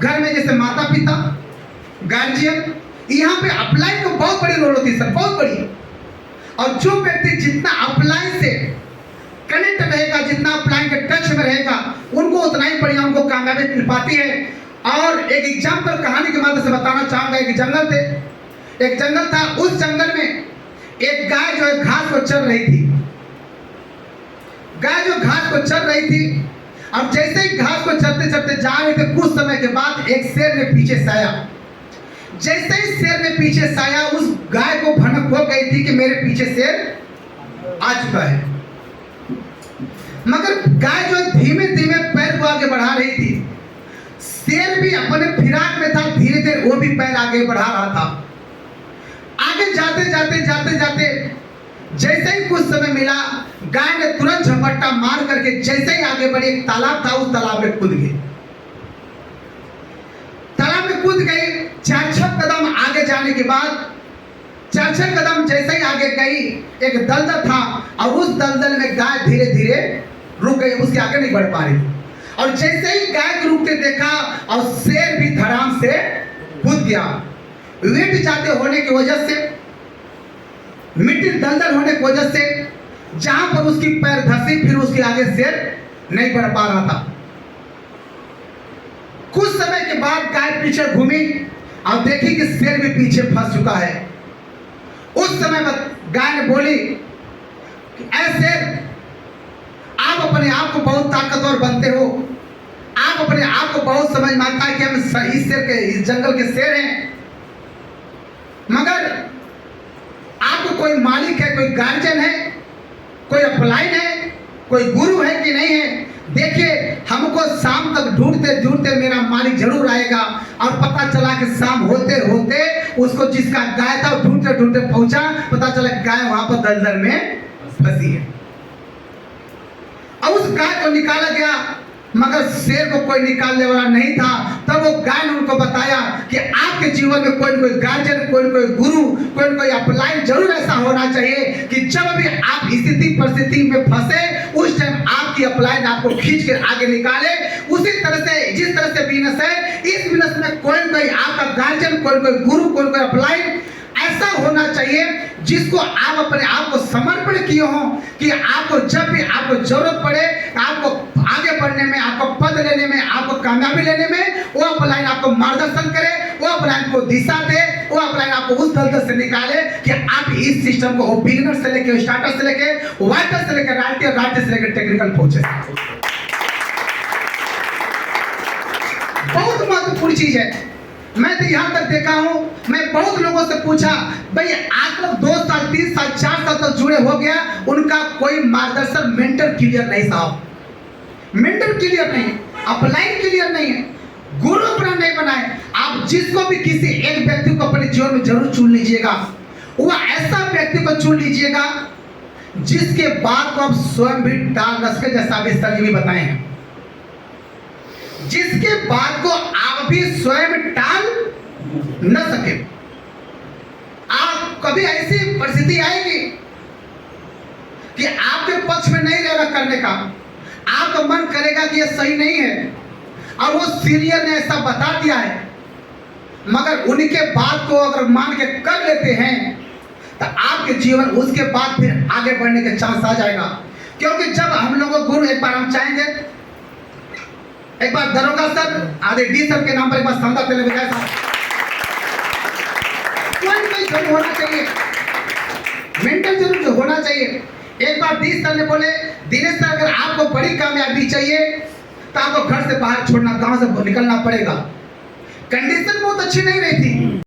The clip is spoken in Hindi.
घर में जैसे माता पिता, गार्जियन, यहाँ पे अपलाइन को बहुत बड़ी रोल होती है सर, बहुत बड़ी। और जो व्यक्ति जितना अपलाइन से कनेक्ट रहेगा, जितना अपलाइन के टच में रहेगा, उनको उतना ही बढ़िया उनको कामयाबी मिल पाती है। और एक एग्जाम्पल कहानी के माध्यम से बताना चाहूंगा। एक जंगल था। उस जंगल में एक गाय जो है घास को चर रही थी। गाय जो घास को चर रही थी, अब जैसे ही घास को चरते चरते जा रहे थे, कुछ समय के बाद एक शेर ने पीछे से आया। जैसे ही शेर ने पीछे से आया, उस गाय को भनक हो गई थी कि मेरे पीछे शेर आ चुका है। मगर गाय जो धीमे धीमे पैर को आगे बढ़ा रही थी, शेर भी अपने फिराक में था, धीरे धीरे वो भी पैर आगे बढ़ा रहा था। आगे जाते जाते जाते जाते जैसे ही कुछ समय मिला, गाय ने तुरंत झपट्टा मार करके जैसे ही आगे बढ़ी, एक तालाब था, उस तालाब में कूद गई। तालाब में कूद गई। 4-6 कदम आगे जाने के बाद, 4-6 कदम जैसे ही आगे गई, एक दलदल था और उस दलदल में गाय धीरे धीरे रुक गई, उसके आगे नहीं बढ़ पा रही। और जैसे ही गाय को रुकते देखा, और शेर भी धड़ाम से कूद गया। वेट ज्यादा होने की वजह से, मिट्टी दलदल होने की वजह से, जहां पर उसकी पैर धसी, फिर उसके आगे शेर नहीं बढ़ पा रहा था। कुछ समय के बाद गाय पीछे घूमी और देखी कि शेर भी पीछे फंस चुका है। उस समय गाय ने बोली कि ऐसे आप अपने आप को बहुत ताकतवर बनते हो, आप अपने आप को बहुत समझ में आता है कि हम इस शेर के, इस जंगल के शेर हैं, मगर आपको कोई मालिक है, कोई गार्जियन है, कोई अपलाइन है, कोई गुरु है कि नहीं है? देखिए, हमको शाम तक ढूंढते ढूंढते मेरा मालिक जरूर आएगा। और पता चला कि शाम होते होते उसको जिसका गाय था ढूंढते ढूंढते पहुंचा, पता चला गाय वहां पर दलदल में फंसी है। अब उस गाय को निकाला गया, मगर शेर को कोई निकालने वाला नहीं था। तब वो गाय ने उनको बताया कि आपके जीवन में कोई न कोई गार्जियन, कोई न कोई गुरु, कोई न कोई अपलाइन जरूर ऐसा होना चाहिए कि जब भी आप स्थिति परिस्थिति में फंसे, उस टाइम आपकी अपलाइन आपको खींच कर आगे निकाले। उसी तरह से जिस तरह से बिजनेस है, इस बिजनेस में कोई न कोई आपका गार्जियन, कोई न कोई गुरु, कोई न कोई अपलाइन ऐसा होना चाहिए जिसको आप अपने आप को समर्पण किए हो कि आपको जब भी आपको जरूरत पड़े, आपको आगे बढ़ने में, आपको पद लेने में, आपको कामयाबी लेने में, वो अपलाइन आपको मार्गदर्शन करे, वो अपलाइन को दिशा दे, वो अपलाइन आपको उस दलदल से निकाले कि आप इस सिस्टम को बिगिनर से लेकर, स्टार्टर से लेकर, वाइटर से लेकर, राइटर से लेकर टेक्निकल पहुंचे। बहुत महत्वपूर्ण चीज है। मैं तो यहाँ तक देखा हूँ, मैं बहुत लोगों से पूछा, भाई आप लोग 2 साल, 3 साल, 4 साल तक जुड़े हो गया, उनका कोई मार्गदर्शन, मेंटर क्लियर नहीं साहब, मेंटर क्लियर नहीं, अपलाइन क्लियर नहीं है, गुरु अपना नहीं बनाए। आप जिसको भी किसी एक व्यक्ति को अपने जीवन में जरूर चुन लीजिएगा, वो ऐसा व्यक्ति को चुन लीजिएगा जिसके बात को आप स्वयं भी टाल न सके, जैसा अभी सर जी भी बताए हैं, जिसके बात को आप भी स्वयं टाल न सके। आप कभी ऐसी परिस्थिति आएगी कि आपके पक्ष में नहीं रहेगा करने का, आपका मन करेगा कि ये सही नहीं है, और वो सीनियर ने ऐसा बता दिया है, मगर उनके बात को अगर मान के कर लेते हैं तो आपके जीवन उसके बाद फिर आगे बढ़ने के चांस आ जाएगा। क्योंकि जब हम लोगों को गुरु, एक बार हम चाहेंगे, एक बार दरोगा सर, आदि डी सर के नाम पर एक बार संदा पहले विजय साहब, कोई जरूर होना चाहिए, मेंटर जरूर होना चाहिए। एक बार डी सर ने बोले, दिनेश सर अगर आपको बड़ी कामयाबी चाहिए तो आपको घर से बाहर छोड़ना, गांव से निकलना पड़ेगा। कंडीशन बहुत अच्छी नहीं रही थी।